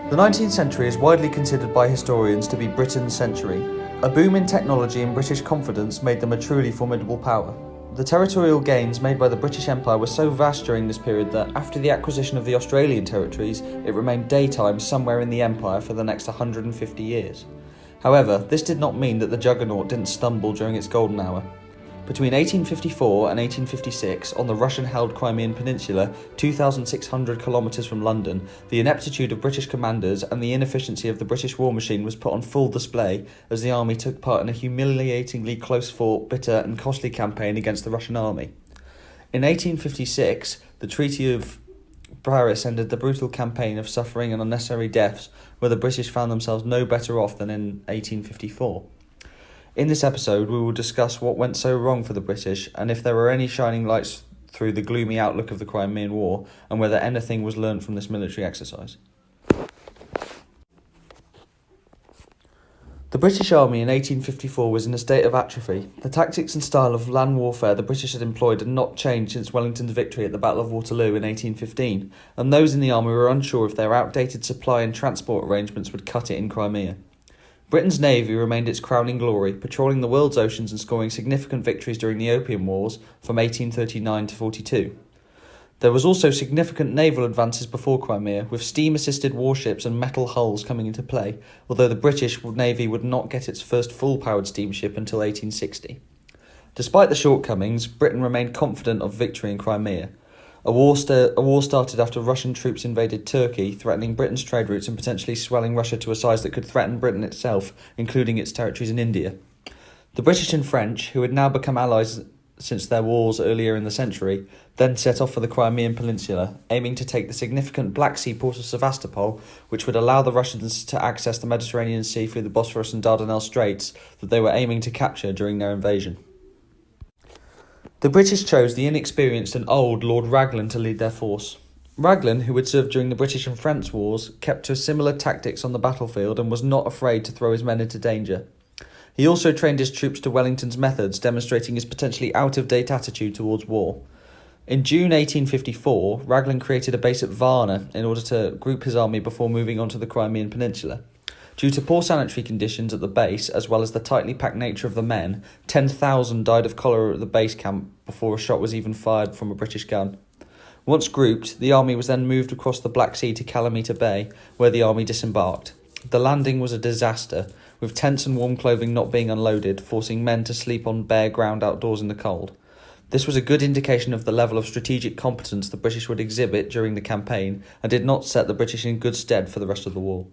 The 19th century is widely considered by historians to be Britain's century. A boom in technology and British confidence made them a truly formidable power. The territorial gains made by the British Empire were so vast during this period that after the acquisition of the Australian territories, it remained daytime somewhere in the empire for the next 150 years. However, this did not mean that the juggernaut didn't stumble during its golden hour. Between 1854 and 1856, on the Russian-held Crimean Peninsula, 2,600 kilometres from London, the ineptitude of British commanders and the inefficiency of the British war machine was put on full display as the army took part in a humiliatingly close-fought, bitter and costly campaign against the Russian army. In 1856, the Treaty of Paris ended the brutal campaign of suffering and unnecessary deaths, where the British found themselves no better off than in 1854. In this episode, we will discuss what went so wrong for the British and if there were any shining lights through the gloomy outlook of the Crimean War and whether anything was learned from this military exercise. The British Army in 1854 was in a state of atrophy. The tactics and style of land warfare the British had employed had not changed since Wellington's victory at the Battle of Waterloo in 1815, and those in the army were unsure if their outdated supply and transport arrangements would cut it in Crimea. Britain's navy remained its crowning glory, patrolling the world's oceans and scoring significant victories during the Opium Wars from 1839 to 42. There was also significant naval advances before Crimea, with steam-assisted warships and metal hulls coming into play, although the British Navy would not get its first full-powered steamship until 1860. Despite the shortcomings, Britain remained confident of victory in Crimea. A war started after Russian troops invaded Turkey, threatening Britain's trade routes and potentially swelling Russia to a size that could threaten Britain itself, including its territories in India. The British and French, who had now become allies since their wars earlier in the century, then set off for the Crimean Peninsula, aiming to take the significant Black Sea port of Sevastopol, which would allow the Russians to access the Mediterranean Sea through the Bosphorus and Dardanelles Straits that they were aiming to capture during their invasion. The British chose the inexperienced and old Lord Raglan to lead their force. Raglan, who had served during the British and French wars, kept to similar tactics on the battlefield and was not afraid to throw his men into danger. He also trained his troops to Wellington's methods, demonstrating his potentially out-of-date attitude towards war. In June 1854, Raglan created a base at Varna in order to group his army before moving on to the Crimean Peninsula. Due to poor sanitary conditions at the base, as well as the tightly packed nature of the men, 10,000 died of cholera at the base camp before a shot was even fired from a British gun. Once grouped, the army was then moved across the Black Sea to Calamita Bay, where the army disembarked. The landing was a disaster, with tents and warm clothing not being unloaded, forcing men to sleep on bare ground outdoors in the cold. This was a good indication of the level of strategic competence the British would exhibit during the campaign, and did not set the British in good stead for the rest of the war.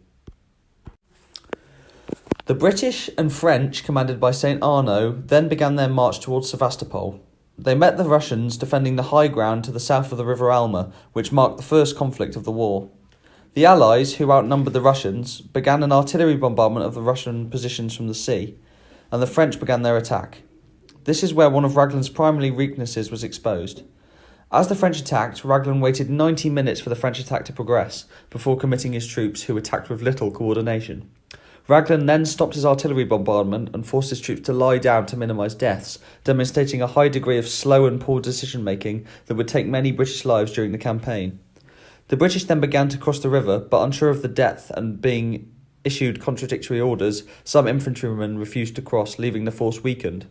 The British and French, commanded by St. Arnaud, then began their march towards Sevastopol. They met the Russians defending the high ground to the south of the River Alma, which marked the first conflict of the war. The Allies, who outnumbered the Russians, began an artillery bombardment of the Russian positions from the sea, and the French began their attack. This is where one of Raglan's primary weaknesses was exposed. As the French attacked, Raglan waited 90 minutes for the French attack to progress, before committing his troops, who attacked with little coordination. Raglan then stopped his artillery bombardment and forced his troops to lie down to minimise deaths, demonstrating a high degree of slow and poor decision-making that would take many British lives during the campaign. The British then began to cross the river, but unsure of the depth and being issued contradictory orders, some infantrymen refused to cross, leaving the force weakened.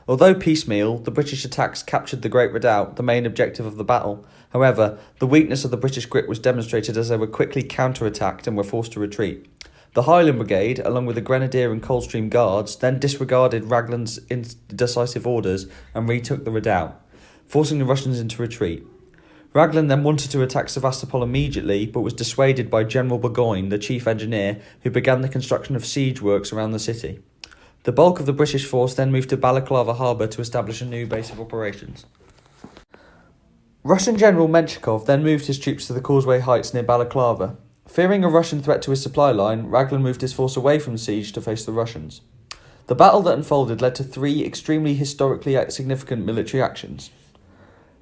Although piecemeal, the British attacks captured the Great Redoubt, the main objective of the battle. However, the weakness of the British grip was demonstrated as they were quickly counter-attacked and were forced to retreat. The Highland Brigade, along with the Grenadier and Coldstream Guards, then disregarded Raglan's indecisive orders and retook the redoubt, forcing the Russians into retreat. Raglan then wanted to attack Sevastopol immediately, but was dissuaded by General Burgoyne, the chief engineer, who began the construction of siege works around the city. The bulk of the British force then moved to Balaclava harbour to establish a new base of operations. Russian General Menshikov then moved his troops to the Causeway Heights near Balaclava. Fearing a Russian threat to his supply line, Raglan moved his force away from the siege to face the Russians. The battle that unfolded led to three extremely historically significant military actions.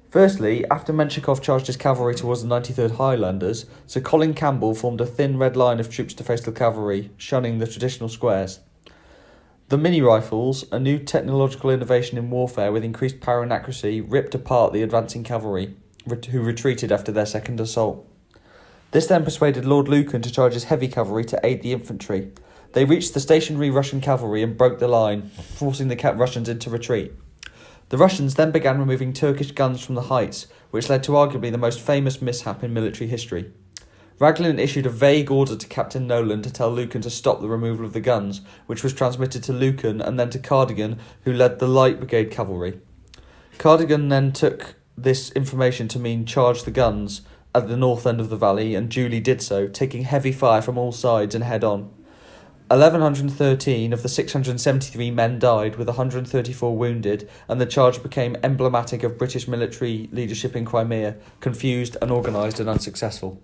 Firstly, after Menshikov charged his cavalry towards the 93rd Highlanders, Sir Colin Campbell formed a thin red line of troops to face the cavalry, shunning the traditional squares. The mini-rifles, a new technological innovation in warfare with increased power and accuracy, ripped apart the advancing cavalry, who retreated after their second assault. This then persuaded Lord Lucan to charge his heavy cavalry to aid the infantry. They reached the stationary Russian cavalry and broke the line, forcing the Russians into retreat. The Russians then began removing Turkish guns from the heights, which led to arguably the most famous mishap in military history. Raglan issued a vague order to Captain Nolan to tell Lucan to stop the removal of the guns, which was transmitted to Lucan and then to Cardigan, who led the Light Brigade cavalry. Cardigan then took this information to mean charge the guns at the north end of the valley, and duly did so, taking heavy fire from all sides and head-on. 1,113 of the 673 men died, with 134 wounded, and the charge became emblematic of British military leadership in Crimea, confused, unorganised and unsuccessful.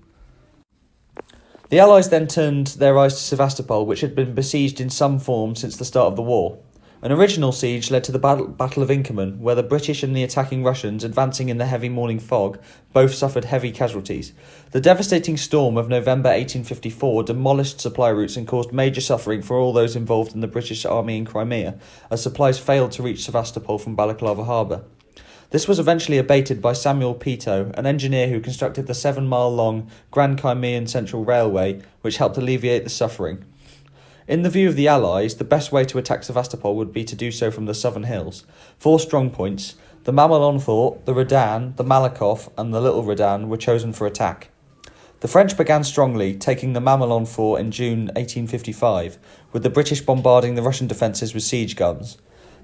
The Allies then turned their eyes to Sevastopol, which had been besieged in some form since the start of the war. An original siege led to the Battle of Inkerman, where the British and the attacking Russians, advancing in the heavy morning fog, both suffered heavy casualties. The devastating storm of November 1854 demolished supply routes and caused major suffering for all those involved in the British army in Crimea, as supplies failed to reach Sevastopol from Balaclava harbour. This was eventually abated by Samuel Peto, an engineer who constructed the 7-mile-long Grand Crimean Central Railway, which helped alleviate the suffering. In the view of the Allies, the best way to attack Sevastopol would be to do so from the southern hills. 4 strong points, the Mamelon Fort, the Redan, the Malakoff and the Little Redan, were chosen for attack. The French began strongly, taking the Mamelon Fort in June 1855, with the British bombarding the Russian defences with siege guns.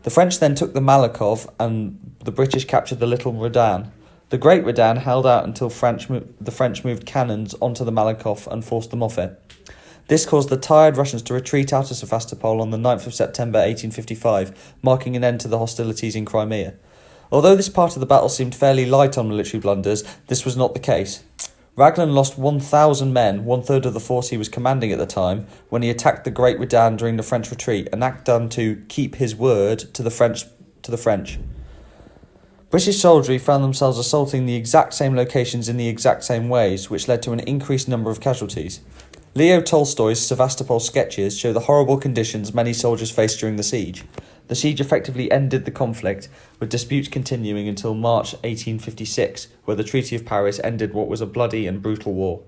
The French then took the Malakoff, and the British captured the Little Redan. The Great Redan held out until the French moved cannons onto the Malakoff and forced them off it. This caused the tired Russians to retreat out of Sevastopol on the 9th of September 1855, marking an end to the hostilities in Crimea. Although this part of the battle seemed fairly light on military blunders, this was not the case. Raglan lost 1,000 men, 1/3 of the force he was commanding at the time, when he attacked the Great Redan during the French retreat, an act done to keep his word to the French. British soldiery found themselves assaulting the exact same locations in the exact same ways, which led to an increased number of casualties. Leo Tolstoy's Sevastopol sketches show the horrible conditions many soldiers faced during the siege. The siege effectively ended the conflict, with disputes continuing until March 1856, where the Treaty of Paris ended what was a bloody and brutal war.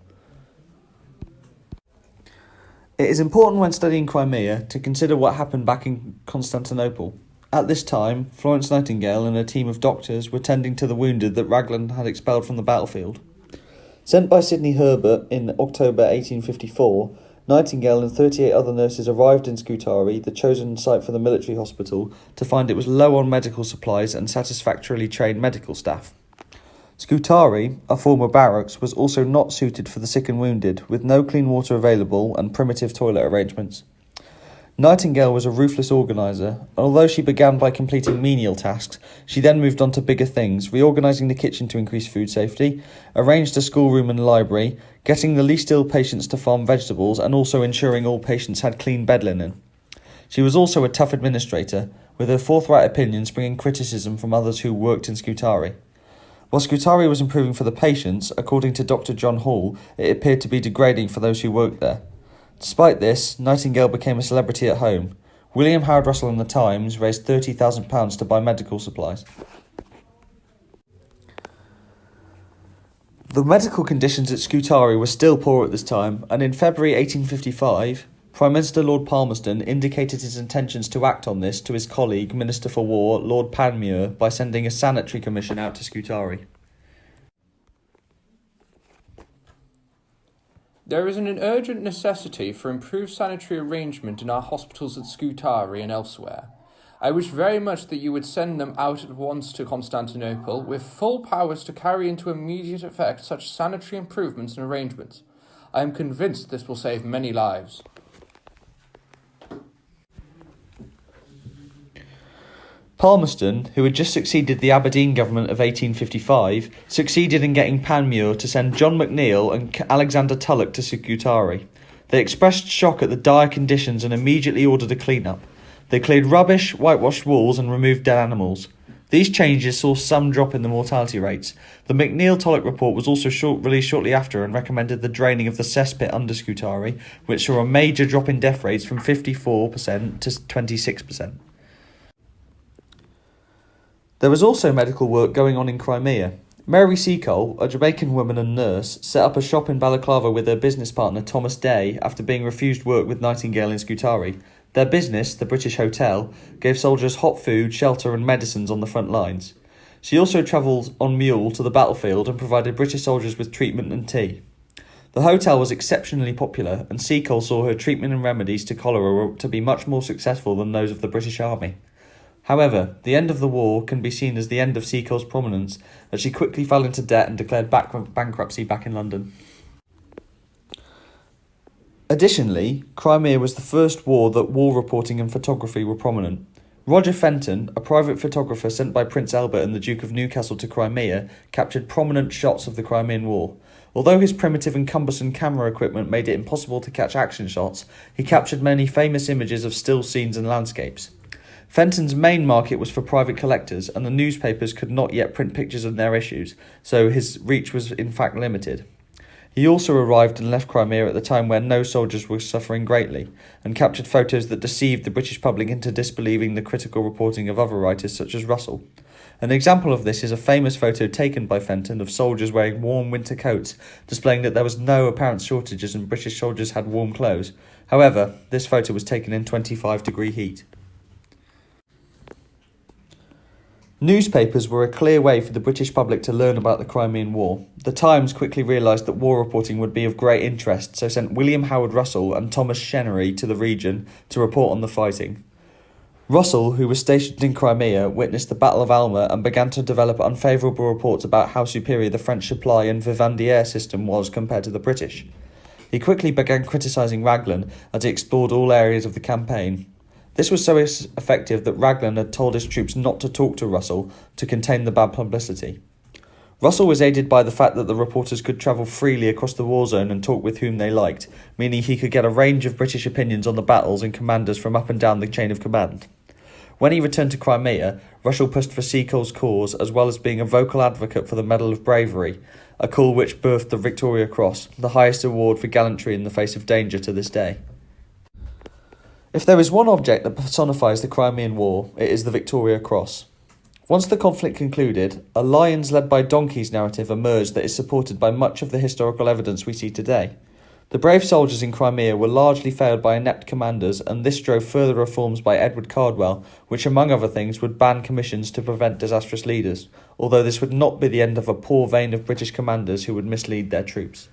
It is important when studying Crimea to consider what happened back in Constantinople. At this time, Florence Nightingale and a team of doctors were tending to the wounded that Raglan had expelled from the battlefield. Sent by Sidney Herbert in October 1854, Nightingale and 38 other nurses arrived in Scutari, the chosen site for the military hospital, to find it was low on medical supplies and satisfactorily trained medical staff. Scutari, a former barracks, was also not suited for the sick and wounded, with no clean water available and primitive toilet arrangements. Nightingale was a ruthless organiser, and although she began by completing menial tasks, she then moved on to bigger things, reorganising the kitchen to increase food safety, arranged a schoolroom and library, getting the least ill patients to farm vegetables, and also ensuring all patients had clean bed linen. She was also a tough administrator, with her forthright opinions bringing criticism from others who worked in Scutari. While Scutari was improving for the patients, according to Dr. John Hall, it appeared to be degrading for those who worked there. Despite this, Nightingale became a celebrity at home. William Howard Russell in the Times raised £30,000 to buy medical supplies. The medical conditions at Scutari were still poor at this time, and in February 1855, Prime Minister Lord Palmerston indicated his intentions to act on this to his colleague, Minister for War, Lord Panmure, by sending a sanitary commission out to Scutari. There is an urgent necessity for improved sanitary arrangement in our hospitals at Scutari and elsewhere. I wish very much that you would send them out at once to Constantinople with full powers to carry into immediate effect such sanitary improvements and arrangements. I am convinced this will save many lives. Palmerston, who had just succeeded the Aberdeen government of 1855, succeeded in getting Panmure to send John McNeill and Alexander Tulloch to Scutari. They expressed shock at the dire conditions and immediately ordered a clean-up. They cleared rubbish, whitewashed walls and removed dead animals. These changes saw some drop in the mortality rates. The McNeill-Tulloch report was also released shortly after and recommended the draining of the cesspit under Scutari, which saw a major drop in death rates from 54% to 26%. There was also medical work going on in Crimea. Mary Seacole, a Jamaican woman and nurse, set up a shop in Balaclava with her business partner Thomas Day after being refused work with Nightingale in Scutari. Their business, the British Hotel, gave soldiers hot food, shelter and medicines on the front lines. She also travelled on mule to the battlefield and provided British soldiers with treatment and tea. The hotel was exceptionally popular, and Seacole saw her treatment and remedies to cholera to be much more successful than those of the British Army. However, the end of the war can be seen as the end of Seacole's prominence, as she quickly fell into debt and declared bankruptcy back in London. Additionally, Crimea was the first war that war reporting and photography were prominent. Roger Fenton, a private photographer sent by Prince Albert and the Duke of Newcastle to Crimea, captured prominent shots of the Crimean War. Although his primitive and cumbersome camera equipment made it impossible to catch action shots, he captured many famous images of still scenes and landscapes. Fenton's main market was for private collectors, and the newspapers could not yet print pictures in their issues, so his reach was in fact limited. He also arrived and left Crimea at the time when no soldiers were suffering greatly, and captured photos that deceived the British public into disbelieving the critical reporting of other writers such as Russell. An example of this is a famous photo taken by Fenton of soldiers wearing warm winter coats, displaying that there was no apparent shortages and British soldiers had warm clothes. However, this photo was taken in 25-degree heat. Newspapers were a clear way for the British public to learn about the Crimean War. The Times quickly realised that war reporting would be of great interest, so sent William Howard Russell and Thomas Chenery to the region to report on the fighting. Russell, who was stationed in Crimea, witnessed the Battle of Alma and began to develop unfavourable reports about how superior the French supply and vivandière system was compared to the British. He quickly began criticising Raglan as he explored all areas of the campaign. This was so effective that Raglan had told his troops not to talk to Russell to contain the bad publicity. Russell was aided by the fact that the reporters could travel freely across the war zone and talk with whom they liked, meaning he could get a range of British opinions on the battles and commanders from up and down the chain of command. When he returned to Crimea, Russell pushed for Seacole's cause, as well as being a vocal advocate for the Medal of Bravery, a call which birthed the Victoria Cross, the highest award for gallantry in the face of danger to this day. If there is one object that personifies the Crimean War, it is the Victoria Cross. Once the conflict concluded, a lions led by donkeys narrative emerged that is supported by much of the historical evidence we see today. The brave soldiers in Crimea were largely failed by inept commanders, and this drove further reforms by Edward Cardwell, which among other things would ban commissions to prevent disastrous leaders, although this would not be the end of a poor vein of British commanders who would mislead their troops.